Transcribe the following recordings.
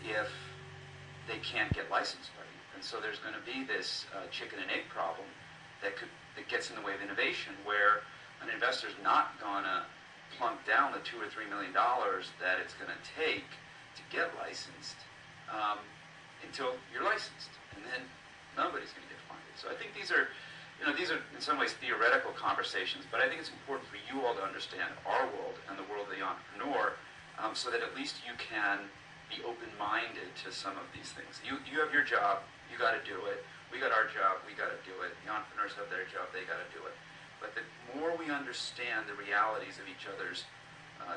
if they can't get licensed by you. And so there's going to be this chicken and egg problem that gets in the way of innovation, where an investor's not going to plunk down the $2 or $3 million that it's going to take to get licensed until you're licensed, and then nobody's going to get funded. So I think these are in some ways theoretical conversations, but I think it's important for you all to understand our world and the world of the entrepreneur, so that at least you can be open-minded to some of these things. You have your job, you got to do it. We got our job, we got to do it. The entrepreneurs have their job, they got to do it. But the more we understand the realities of each other's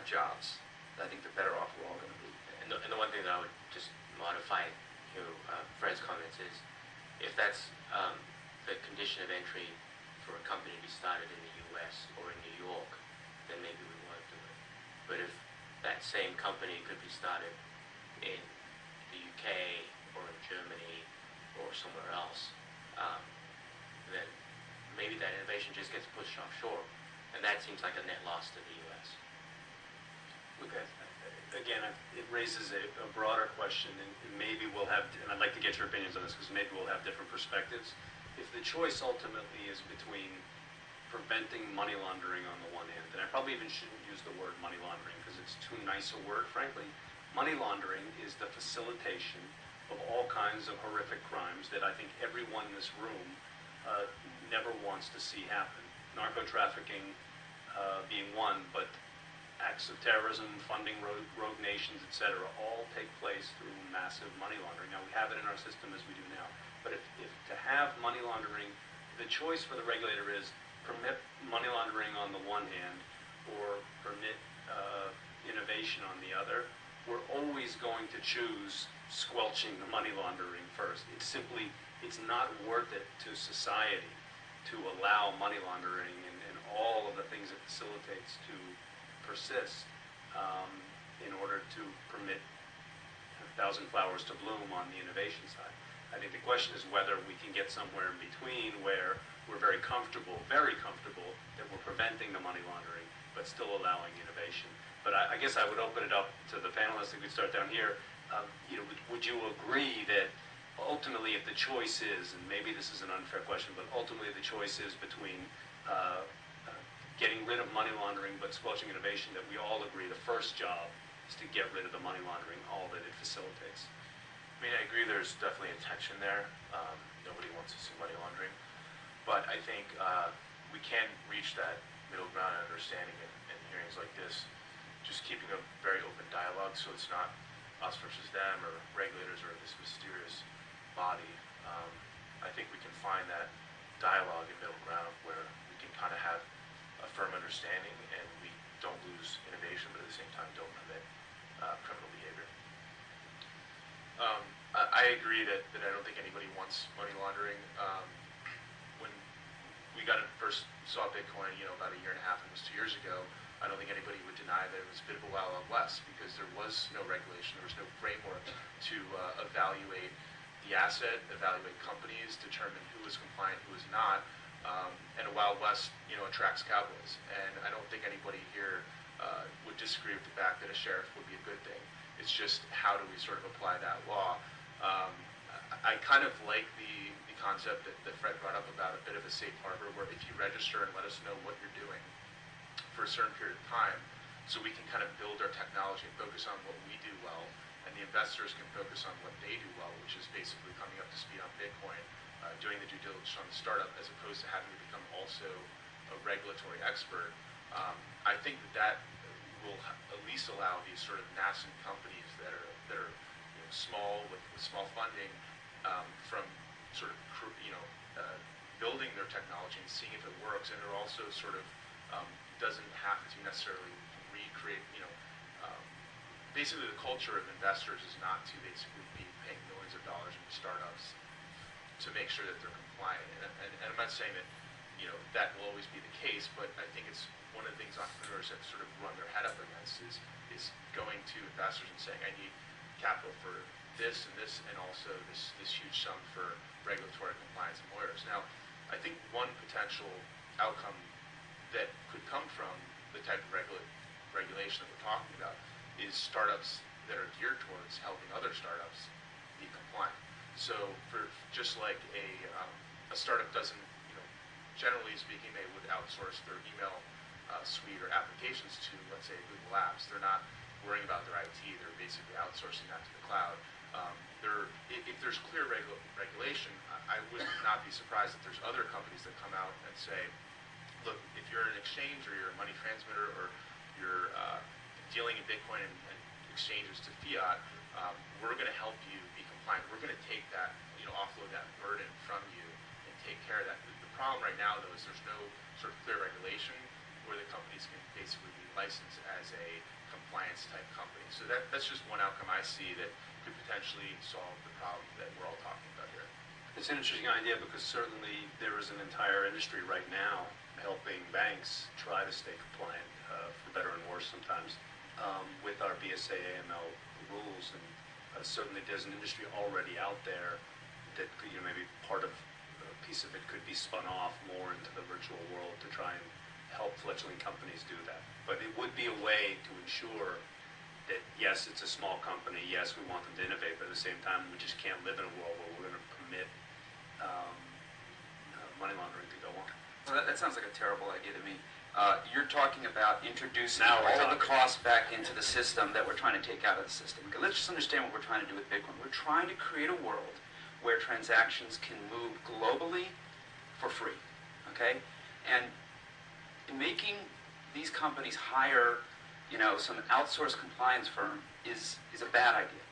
jobs, I think the better off we're all going to be. And the one thing that I would just modify Fred's comments is, if that's the condition of entry for a company to be started in the U.S. or in New York, then maybe we won't do it. But if that same company could be started in the UK or in Germany or somewhere else, then maybe that innovation just gets pushed offshore, and that seems like a net loss to the U.S. Okay. Again, it raises a broader question, and maybe we'll have, and I'd like to get your opinions on this, because maybe we'll have different perspectives. If the choice ultimately is between preventing money laundering on the one hand, and I probably even shouldn't use the word money laundering because it's too nice a word, frankly. Money laundering is the facilitation of all kinds of horrific crimes that I think everyone in this room never wants to see happen. Narco-trafficking being one, but acts of terrorism, funding rogue nations, etc., all take place through massive money laundering. Now, we have it in our system as we do now, but if to have money laundering, the choice for the regulator is permit money laundering on the one hand or permit innovation on the other, we're always going to choose squelching the money laundering first. It's not worth it to society to allow money laundering and all of the things it facilitates to persist in order to permit 1,000 flowers to bloom on the innovation side. I think the question is whether we can get somewhere in between where we're very comfortable that we're preventing the money laundering, but still allowing innovation. But I guess I would open it up to the panelists. If we start down here, would you agree that ultimately, if the choice is, and maybe this is an unfair question, but ultimately the choice is between getting rid of money laundering but squelching innovation, that we all agree the first job is to get rid of the money laundering, all that it facilitates? I mean, I agree there's definitely a tension there. Nobody wants to see money laundering. But I think we can reach that middle ground and understanding in hearings like this, just keeping a very open dialogue so it's not us versus them or regulators or this mysterious body. I think we can find that dialogue in middle ground where we can kind of have a firm understanding and we don't lose innovation, but at the same time don't commit criminal behavior. I agree that I don't think anybody wants money laundering. When we first saw Bitcoin, about a year and a half, almost 2 years ago, I don't think anybody would deny that it was a bit of a Wild West because there was no regulation, there was no framework to evaluate the asset, evaluate companies, determine who was compliant, who was not. And a Wild West, attracts cowboys. And I don't think anybody here would disagree with the fact that a sheriff would be a good thing. It's just how do we sort of apply that law? I kind of like the concept that Fred brought up about a bit of a safe harbor, where if you register and let us know what you're doing for a certain period of time, so we can kind of build our technology and focus on what we do well, and the investors can focus on what they do well, which is basically coming up to speed on Bitcoin, doing the due diligence on the startup, as opposed to having to become also a regulatory expert. I think that will at least allow these sort of nascent companies that are small with small funding from sort of building their technology and seeing if it works, and it also sort of doesn't have to necessarily recreate. Basically, the culture of investors is not to basically be paying millions of dollars into startups to make sure that they're compliant. And I'm not saying that that will always be the case, but I think it's one of the things entrepreneurs have sort of run their head up against is going to investors and saying, I need capital for this and also this huge sum for regulatory compliance and lawyers. Now, I think one potential outcome that could come from the type of regulation that we're talking about is startups that are geared towards helping other startups be compliant. So for just like a startup doesn't, generally speaking, they would outsource their email suite or applications to, let's say, Google Apps. They're not worrying about their IT. They're basically outsourcing that to the cloud. If there's clear regulation, I would not be surprised if there's other companies that come out and say, look, if you're an exchange or you're a money transmitter or you're dealing in Bitcoin and exchanges to fiat, we're going to help you be compliant. We're going to take that, offload that burden from you and take care of that. The problem right now, though, is there's no sort of clear regulation where the companies can basically be licensed as a compliance type company. So that's just one outcome I see that could potentially solve the problem that we're all talking about here. It's an interesting idea because certainly there is an entire industry right now helping banks try to stay compliant, for better and worse sometimes, with our BSA AML rules. And certainly there's an industry already out there that could, maybe part of a piece of it could be spun off more into the virtual world to try and help fledgling companies do that. But it would be a way to ensure that, yes, it's a small company, yes, we want them to innovate, but at the same time, we just can't live in a world where we're going to permit money laundering to go on. Well, that sounds like a terrible idea to me. You're talking about introducing Now we're all of the talking. costs back into the system that we're trying to take out of the system. Okay, let's just understand what we're trying to do with Bitcoin. We're trying to create a world where transactions can move globally for free, okay? And making these companies hire, some outsourced compliance firm is a bad idea.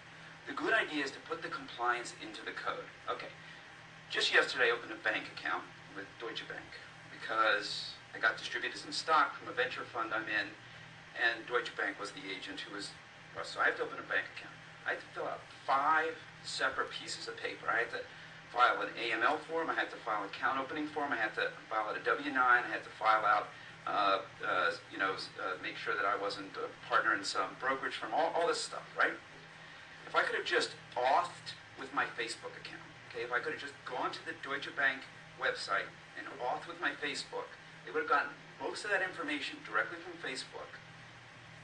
The good idea is to put the compliance into the code. Okay, just yesterday I opened a bank account with Deutsche Bank because I got distributed some stock from a venture fund I'm in, and Deutsche Bank was the agent who was, so I have to open a bank account. I had to fill out 5 separate pieces of paper. I had to file an AML form, I had to file an account opening form, I had to file out a W-9, I had to file out, make sure that I wasn't a partner in some brokerage firm, all this stuff, right? If I could have just authed with my Facebook account, okay, if I could have just gone to the Deutsche Bank website and authed with my Facebook, they would have gotten most of that information directly from Facebook,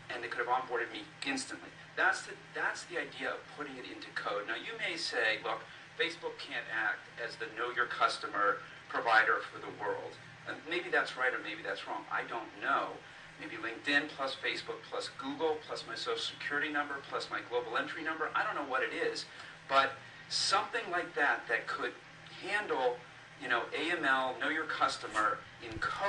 and they could have onboarded me instantly. That's the idea of putting it into code. Now, you may say, look, Facebook can't act as the know your customer provider for the world. And maybe that's right or maybe that's wrong. I don't know. Maybe LinkedIn plus Facebook plus Google plus my social security number plus my global entry number. I don't know what it is. But something like that could handle, AML, know your customer in code.